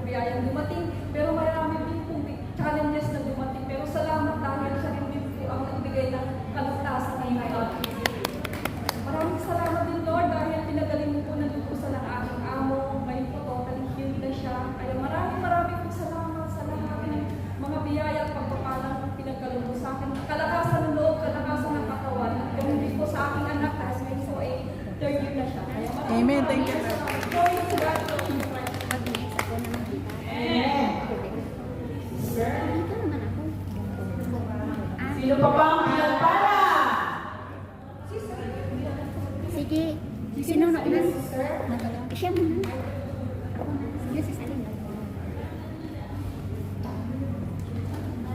biyayang dumating, pero marami din pong challenges na dumating. Pero salamat dahil siya rin din po ang nagbigay ng kalugtasan kay Lord. Maraming salamat din, Lord, dahil pinagaling mo po na lutusan ng aking amo. Ngayon po, totally healed na siya. Kaya maraming po salamat sa lahat ng mga biyaya at pagpapalang pinagkaloob sa akin. Kalakasan ng loob, kalakasan ng katawan. Kung hindi po sa aking anak, dahil ngayon po ay third year na siya. Kaya Amen. Thank you. Glory to God. Amen. Sino pa ba ang pinagpala? Sige. Sino na ulan? Siya muna. Sige, si Salim.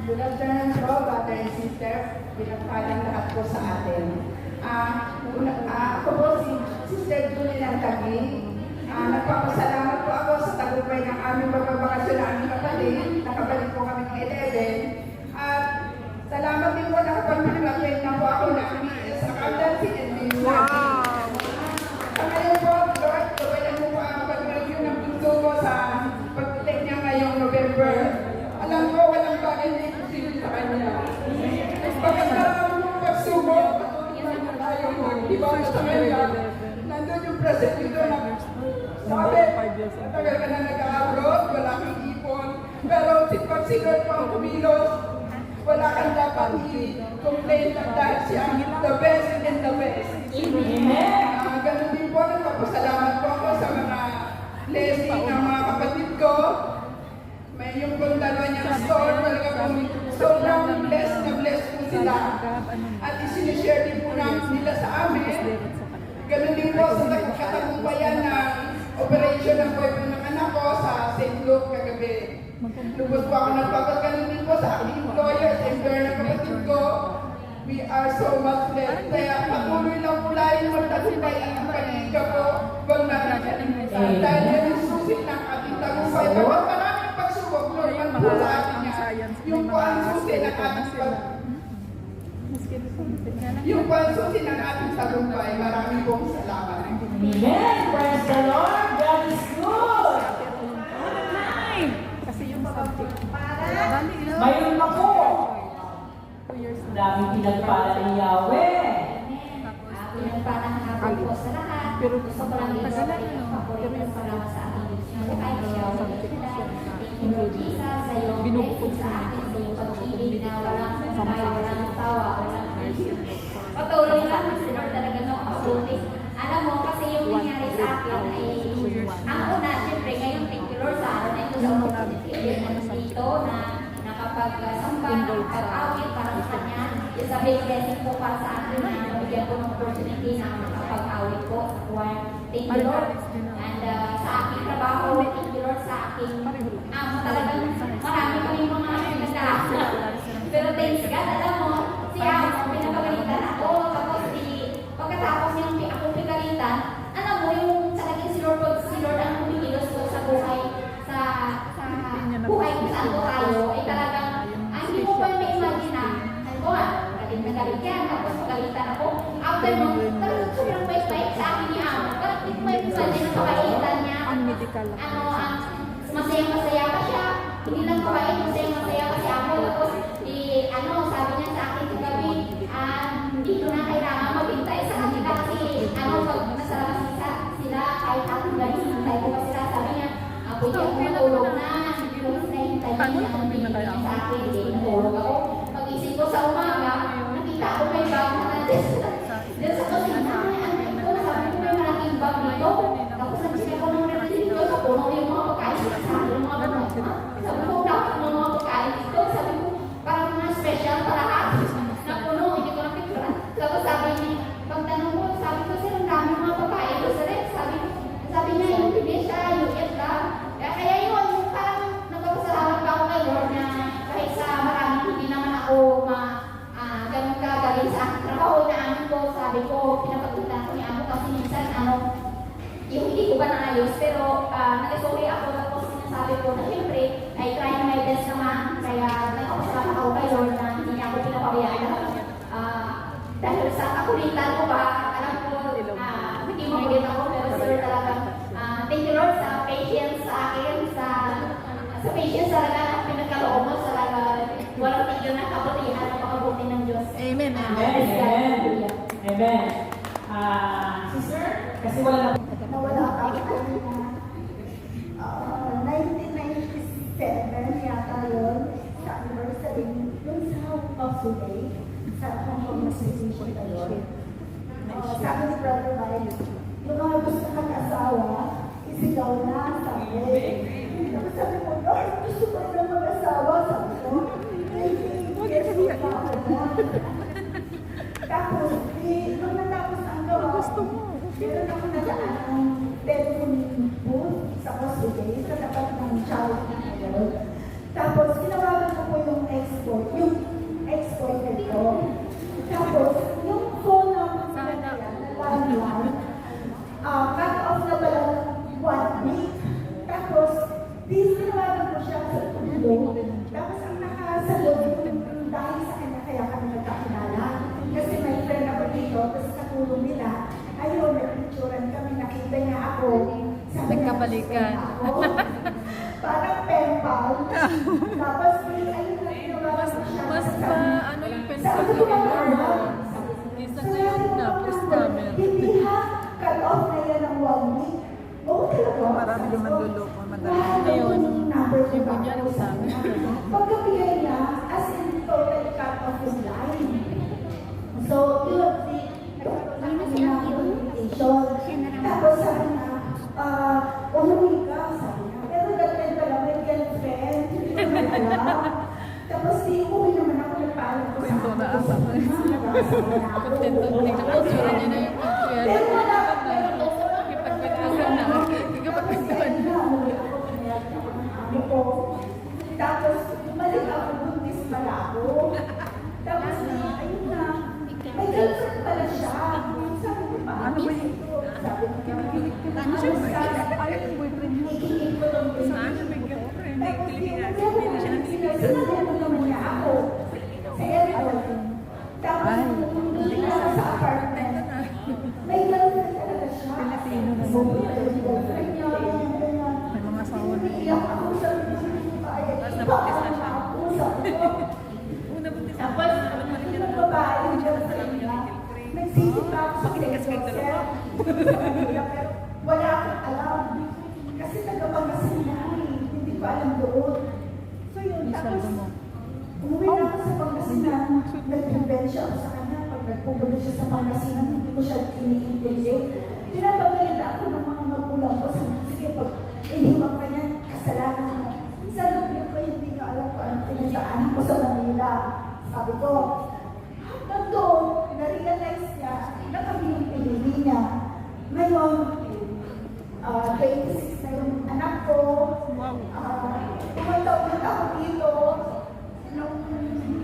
Good afternoon po, brother and sister. Pinagpalang lahat po sa atin. Ako po si Sister Julie ng Tabi. Nagpapasalamat po ako sa tagumpay ng aming magbabakasyon na aming kapatid. Nakabalik po kami ng 11. At salamat din po nakapag-graduate na po ako ng BS Accountancy and Business. Ngayon po, Lord, kawalan mo po ang pag-review ng puso ko sa pag-take niya ngayong November. Alam ko, walang bagay na imposible sa kanya. Pagkatapos ng pagsubok, tayo mo, di ba sa kanya? Nandun yung prosecutor na sabi, matagal ka na nag-abroad, wala kang ipon, pero pag-sigurad pa ang kumilos, wala kang dapat i-complain dahil siya the best and the best. Amen! Ganun din po, nagpapasalamat po ako sa mga blessing ng mga kapatid ko. May yung kung dalawa niyang store, talaga po sobrang blessed na blessed po sila. At isinishare din po namin nila sa amin. Ganun din po sa katagumpayan ng operation ng boyfriend ng anak ko sa St. Luke kagabi. Lubos po ako nagpapagano'n din po sa aking employer, sa employer ng kapatid ko. We are so much blessed. Kaya patuloy lang po lahat magtagumpay at ang pag-iiga po. Huwag natin dahil yan yung susi ng ating tagumpay. Bawat maraming pagsubok, normal po sa atin yan. Yung po ang susi ng ating yung po ang susi ng ating tagumpay. Maraming pong salamat. Amen. Praise the Lord. God is good. Kasi yung subject. Mayroon ako. Daming pinagpala ni Yahweh. Pinagpalang hapon po sa lahat. Pero gusto ko lang tagalan, yung paborito salamat sa ating Diyos. Thank you, Jesus, sa iyong blessing sa akin, sa iyong pag-ibig na walang sampay, walang tawa, walang isip. Patuloy lang, Lord, talaga no, absolutely. Alam mo, kasi yung nangyari sa akin ay, ang una, siyempre, ngayon, thank you, Lord, sa araw na ito, sa opportunity dito na nakapag-samba, nakapag-awit para sa kanya. It's a big blessing po para sa akin na nabigyan ko ng opportunity na nakapag-awit po sa choir. Thank you, Lord. And sa aking trabaho, thank you, Lord, sa aking talagang marami kami mga nagdaan. Pero thanks God, alam mo, siya, pinapagalitan ako, tapos pagkatapos niyang akong pinagalitan, alam mo, yung talagang si Lord ang kumikilos ko sa buhay, sa buhay kung saan ko tayo, ay talagang, hindi mo pa ma-imagine na, ano nagalit yan, tapos magalitan ako, after mo, talagang sobrang bait-bait sa akin ni Amo, parang hindi mo ma-imagine na kabaitan niya, masaya-masaya pa siya, hindi lang kabait, masaya-masaya pa si Amo, tapos, sabi niya sa akin kagabi, dito na kailangan maghintay sa kanila kasi, pag nasa labas sila, kahit akong galing, hintay ko pa sila, sabi niya, pwede ako matulog na, siguro na hintay niya sa akin, hindi natulog ako. Pag-isip ko sa umaga, nakita ko may bag na nandun sa kusina, sabi ko may malaking bag dito, tapos nag-check ko nung natin dito, sa puno yung mga pagkain, sabi yung mga pagkain, sabi ko, dapat ng mga pagkain dito, sabi ko, parang mga special para lahat, na puno, hindi ko napictura. Tapos sabi niya, pagtanong ko, sabi ko, sir, ang dami mga pagkain doon sa rin, sabi niya, yung hindi siya, yung eat lang. Kaya yun, parang nagpapasalamat pa ako kay Lord na kahit sa maraming hindi naman ako ganun kagaling sa aking trabaho na amin ko, sabi ko, pinapagpuntan ko niya ako kasi minsan, yung hindi ko ba naayos, pero nag-sorry ako, tapos sinasabi ko na siyempre, ay try my best naman, kaya nagpapasalamat ako kay Lord na hindi niya ako pinapabayaan. Dahil sa kakulitan ko ba, alam ko, hindi mo ako, pero sir talagang, thank you Lord sa patience sa akin, sa patience talaga ang pinagkalooban talaga. Walang tigil ng kabutihan ng pakabuti ng Diyos. Amen. Hallelujah. Amen. Sister, kasi wala na. Nawala ako kanina. 1997 yata yun, sa anniversary, yung sa Pagsulay, sa Hong Kong Association na yun. Sabi ni Brother Mike, yung mga gusto mag-asawa, isigaw na, sabi. Tapos sabi mo, Lord, gusto ko na mag-asawa, sabi ko. Tapos, nung natapos ang gawa, meron ako nadaan ng telephone booth sa Pagsulay, sa tapat ng child na. Tapos, tinawagan ko po yung ex-boyfriend ko. Tapos, yung phone number na landline, cut off na pala 1 week. Tapos, tinawagan ko siya sa tulong. Tapos, ang nakasagot yung dahil sa kanya, kaya kami nagkakilala. Kasi may friend ako dito, tapos katulong nila. Ayun, nagpicturan kami, nakita niya ako. Nagkabalikan. Parang pen pal. Tapos, ayun na tinawagan ko siya. Mas pa, ano yung pen Sabi pal ko yung ba naman? Isa ngayon na, scammer. Hindi ha, cut off na yan ng 1 week. Oo talaga. Marami din manluloko, madami. Ayun, number ko ba? Ibigyan mo sa amin. Pagkabigay niya, as in total cut off yung line. So, yun, nagkaroon na siya ng invitation. Tapos sabi niya, umuwi ka, sabi niya. Pero dahil pala may girlfriend, hindi ko na alam. Tapos di umuwi naman ako nagpaalam ko sa Kwento na asa. Kontento. Tingnan mo, tsura niya na yung pagkuya. Pero wala. Ipagkwentuhan na. Ipagkwentuhan na. Tapos, bumalik ako, buntis pala ako. Tapos, ayun na, may girlfriend pala siya. Sabi ko, ano ba yun? Sabi ko, ano siya? Ayaw yung boyfriend mo. Ikikip ko lang din. Saan yung may girlfriend? Tapos, Pilipinas. sinabi mo naman niya ako. Sa airport. Tapos, hindi na sa apartment. May girlfriend talaga siya. Pilipino na So, yung girlfriend niya, ganyan. May mga asawa na. Iiyak ako sa Tapos nabuntis na siya. Una buntis na. Tapos, yung babae, yung girlfriend niya, nagsisit pa ako sa sensor. Pero wala akong alam. Kasi taga-Pangasinan, hindi ko alam doon. So yun, tapos, umuwi na ako sa Pangasinan, nag-revenge ako sa kanya. Pag nagpupunta siya sa Pangasinan, hindi ko siya iniintindi. Pinapagalinda ako ng mga magulang ko. Sige, pag iniwag ka niya, kasalanan mo. Sa loob ko, hindi ko alam kung anong pinagdaanan ko sa Manila. Sabi ko, hanggang doon, na-realize niya na kami yung pinili niya. Ngayon, 26 na yung anak ko. Tumataon na ako dito nung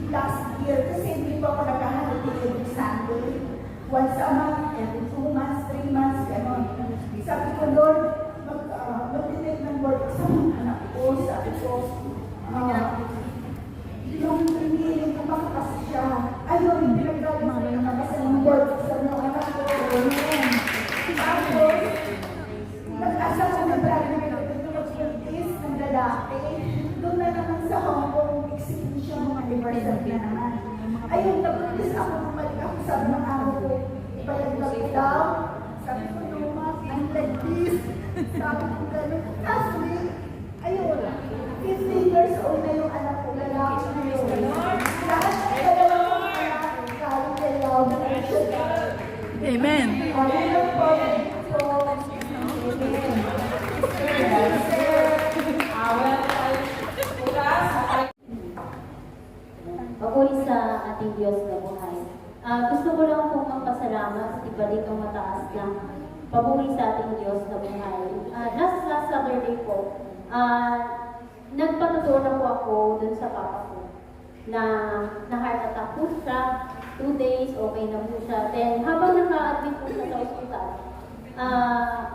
last year kasi hindi pa ako naghahalati every Sunday. Once a month, every 2 months, 3 months, gano'n. Sabi ko, Lord, mag-detect ng work sa mga anak ko. Sabi ko, yung piniling ko makakasi siya. Ayun, pinagdagaling na kasi ng work sa mga anak ko. Tapos, nag-asa ko na brother ko mag-practice ng lalaki. Doon na naman sa Hong Kong execution, anniversary na naman. Ayun, nag-practice ako, bumalik ako, sabi ng ako ko, ipalag ko daw. Sabi ko, Luma, I'm like this. Sabi ko gano'n. Kasi, ayun, 15 years old na yung anak ko, lalaki na yun. Lahat ng dalawang anak, kahit dalaw, Amen. ayun po, Papuri sa ating Diyos na buhay. Gusto ko lang pong magpasalamat at ibalik ang mataas na papuri sa ating Diyos na buhay. Last Saturday po, nagpatuturo na po ako dun sa papa ko na heart attack po siya. 2 days, okay na po siya. Then, habang naka-admit po siya sa ospital,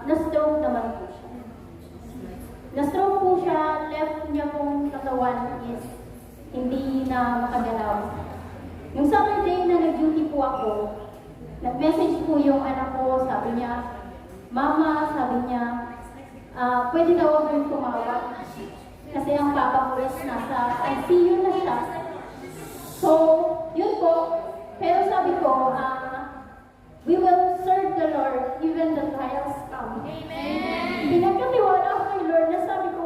na-stroke naman po siya. Na-stroke po siya, left niya pong katawan is hindi na makagalaw. Yung Saturday na nag-duty po ako, nag-message po yung anak ko, sabi niya, Mama, sabi niya, pwede daw ako yung tumawag. Kasi ang papa ko is nasa ICU na siya. So, yun po. Pero sabi ko, we will serve the Lord even the trials come. Amen. Pinagkatiwala ako kay Lord na sabi ko,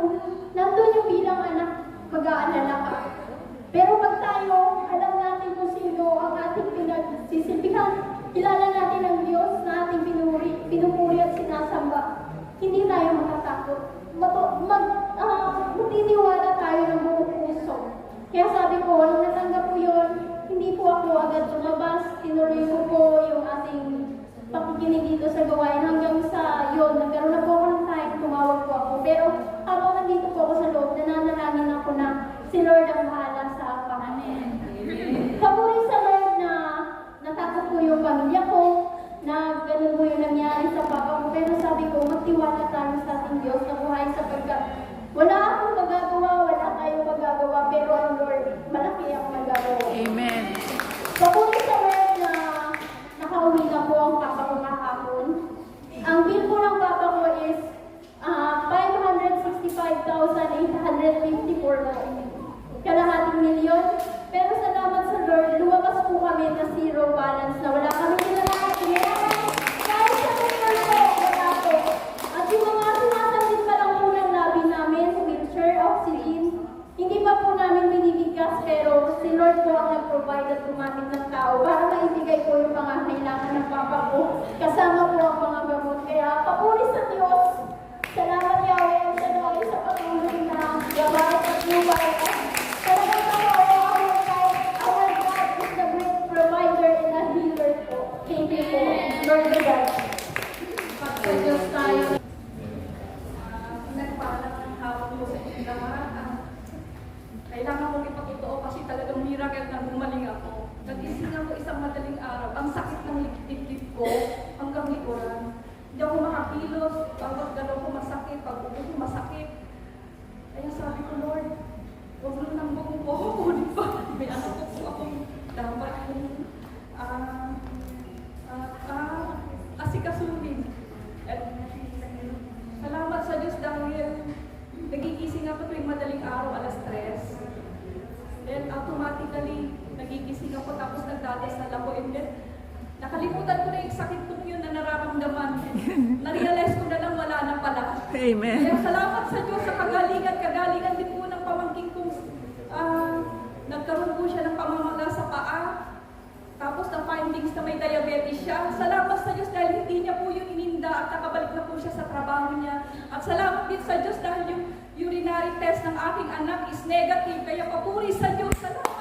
nandun yung bilang anak, mag-aalala ka. Pero pag tayo, alam natin kung sino ang ating pinagsisilbihan, kilala natin ang Diyos na ating pinupuri at sinasamba, hindi tayo matatakot. Matiniwala tayo ng buong puso. Kaya sabi ko, nung natanggap ko yun, hindi po ako agad lumabas. Tinuloy ko po yung ating pakikinig dito sa gawain hanggang sa yun. Nagkaroon na po ako ng time, tumawag po ako. Pero habang nandito po ako sa loob, nananalangin ako na si Lord ang bahala sa panganin. Papuri sa Lord na natakot po yung pamilya ko, na ganun po yung nangyari sa papa ko. Pero sabi ko, magtiwala tayo sa ating Diyos na buhay sapagkat wala akong magagawa, wala tayong magagawa, pero ang Lord, malaki ang magagawa. Amen. Papuri sa Lord na nakauwi na po ang papa ko kahapon. Ang bill po ng papa ko is 565,854 kalahating milyon. Pero salamat sa Lord, lumabas po kami na zero balance na wala kami kailangan. Kahit sa Lord po, wala po. At yung mga sinasambit pa lang po ng labi namin, wheelchair, oxygen, hindi pa po namin binibigkas, pero si Lord po ang nag-provide at gumamit ng tao para maibigay po yung pangangailangan ng papa ko. Kasama po ang mga gamot. Kaya papuri sa Diyos. Salamat Yahweh ang Sanoy sa patuloy na gabay at lubay. Talagang our God is the great provider and a healer po. Thank you po. Lord the God. Pag sa Diyos tayo, nagpaalam ng hawak mo sa inyong lahat. Kailangan kong ipakitoo kasi talagang miracle na gumaling ako. Nagising ako isang madaling araw. Ang sakit ng likid ko hanggang likuran. Hindi ako makakilos. Pag galaw ko masakit, pag upo ko masakit. Kaya sabi ko, Lord, huwag mo nang buong po ako. May ano po akong dapat kong asikasunin. At salamat sa Diyos dahil nagigising ako tuwing madaling araw, alas 3. Then automatically, nagigising ako tapos nagdadasal ako. And then, nakalimutan ko na yung sakit ko yun na nararamdaman. Na-realize ko na lang wala na pala. Amen. Kaya salamat sa Diyos sa kagalingan din po ng pamangking kong nagkaroon po siya ng pamamaga sa paa. Tapos na findings na may diabetes siya. Salamat sa Diyos dahil hindi niya po yun ininda at nakabalik na po siya sa trabaho niya. At salamat din sa Diyos dahil yung urinary test ng aking anak is negative. Kaya papuri sa Diyos. Salamat.